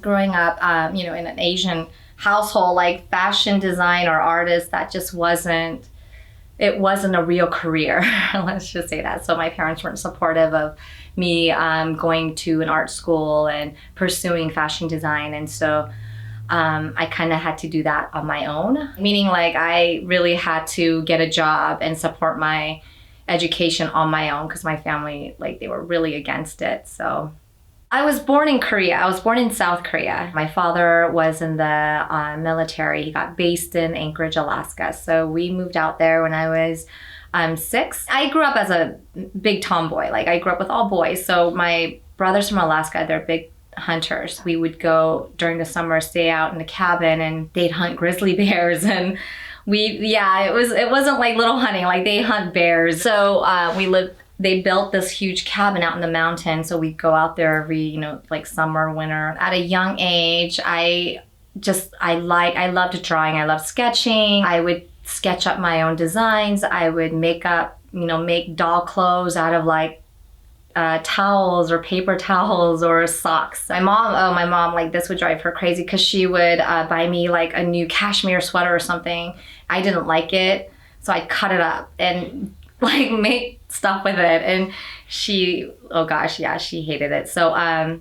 growing up, in an Asian household, like fashion design or artist, that just wasn't a real career. Let's just say that. So my parents weren't supportive of me going to an art school and pursuing fashion design. And so I kind of had to do that on my own, meaning like I really had to get a job and support my education on my own because my family, like, they were really against it. So I was born in Korea. I was born in South Korea. My father was in the military. He got based in Anchorage, Alaska. So we moved out there when I was 6. I grew up as a big tomboy. Like, I grew up with all boys. So my brothers from Alaska, they're big hunters. We would go during the summer, stay out in the cabin, and they'd hunt grizzly bears. And it wasn't like little hunting. Like, they hunt bears. So they built this huge cabin out in the mountains. So we'd go out there every, like summer, winter. At a young age, I loved drawing. I loved sketching. I would sketch up my own designs. I would make doll clothes out of like towels or paper towels or socks. My mom, like, this would drive her crazy because she would buy me like a new cashmere sweater or something. I didn't like it, so I'd cut it up and like make stuff with it. And she hated it. So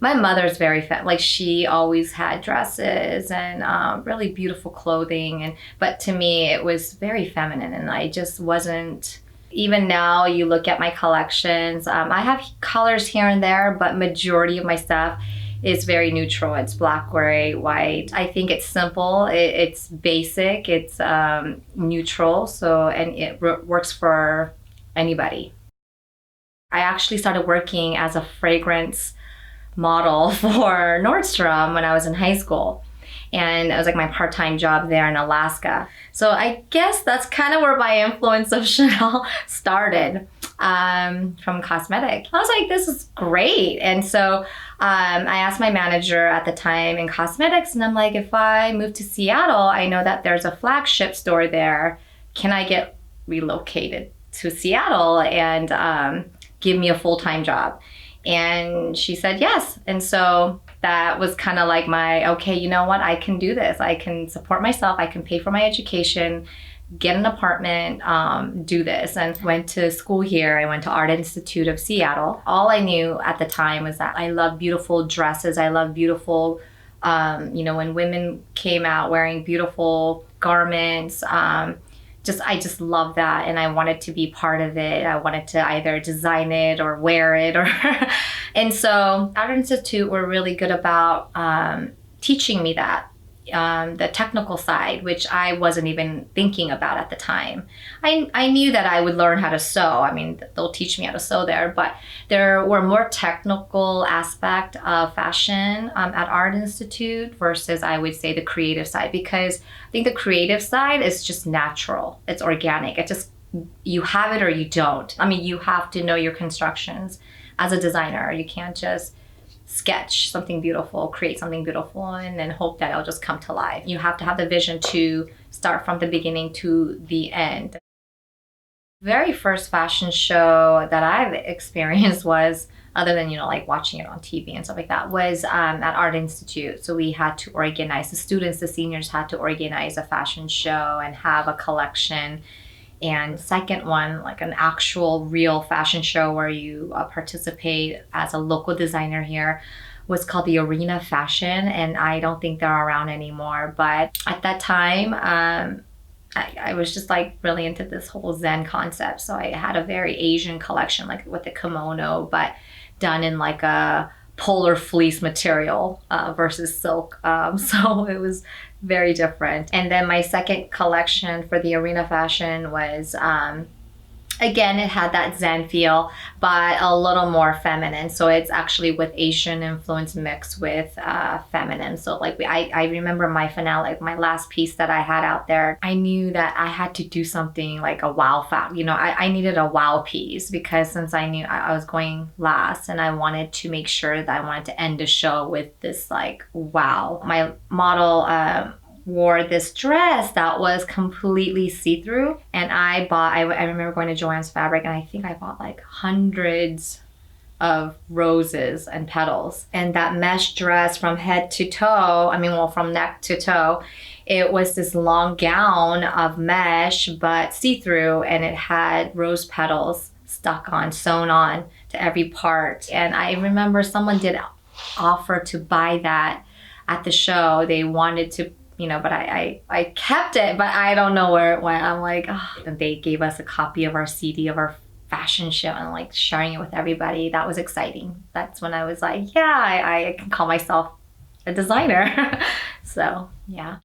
my mother's very like, she always had dresses and really beautiful clothing, but to me it was very feminine, and I just wasn't. Even now, you look at my collections, I have colors here and there, but majority of my stuff is very neutral. It's black, gray, white. I think it's simple, it's basic, it's neutral, and it works for anybody. I actually started working as a fragrance model for Nordstrom when I was in high school. And it was like my part-time job there in Alaska. So I guess that's kind of where my influence of Chanel started, from cosmetic. I was like, this is great. And so I asked my manager at the time in cosmetics, and I'm like, if I move to Seattle, I know that there's a flagship store there. Can I get relocated to Seattle and give me a full-time job? And she said yes. And so that was kind of like okay, you know what? I can do this. I can support myself. I can pay for my education, get an apartment, do this. And went to school here. I went to Art Institute of Seattle. All I knew at the time was that I love beautiful dresses. I love beautiful, when women came out wearing beautiful garments, I just love that, and I wanted to be part of it. I wanted to either design it or wear it, and so Art Institute were really good about teaching me that, the technical side, which I wasn't even thinking about at the time. I knew that I would learn how to sew. I mean, they'll teach me how to sew there, but there were more technical aspect of fashion at Art Institute versus, I would say, the creative side, because I think the creative side is just natural. It's organic. It just, you have it or you don't. I mean, you have to know your constructions as a designer. You can't just sketch something beautiful, create something beautiful, and then hope that it'll just come to life. You have to have the vision to start from the beginning to the end. Very first fashion show that I've experienced was, other than, like watching it on TV and stuff like that, was at Art Institute. So we had to organize, the students, the seniors had to organize a fashion show and have a collection. And second one, like an actual real fashion show where you participate as a local designer here, was called the Arena Fashion. And I don't think they're around anymore. But at that time, I was just like really into this whole Zen concept. So I had a very Asian collection, like with the kimono, but done in like a polar fleece material versus silk. So it was very different. And then my second collection for the Arena Fashion was, again, it had that Zen feel, but a little more feminine. So it's actually with Asian influence mixed with feminine. So like I remember my finale, my last piece that I had out there, I knew that I had to do something like a wow factor. I needed a wow piece, because since I knew I was going last, and I wanted to make sure that I wanted to end the show with this like wow. My model wore this dress that was completely see-through, and I remember going to Joann's Fabric, and I think I bought like hundreds of roses and petals. And that mesh dress from head to toe, I mean, well, from neck to toe, it was this long gown of mesh, but see-through, and it had rose petals stuck on, sewn on to every part. And I remember someone did offer to buy that at the show. They wanted to, but I kept it, but I don't know where it went. I'm like, oh. And they gave us a copy of our CD of our fashion show and like sharing it with everybody. That was exciting. That's when I was like, yeah, I can call myself a designer. So yeah.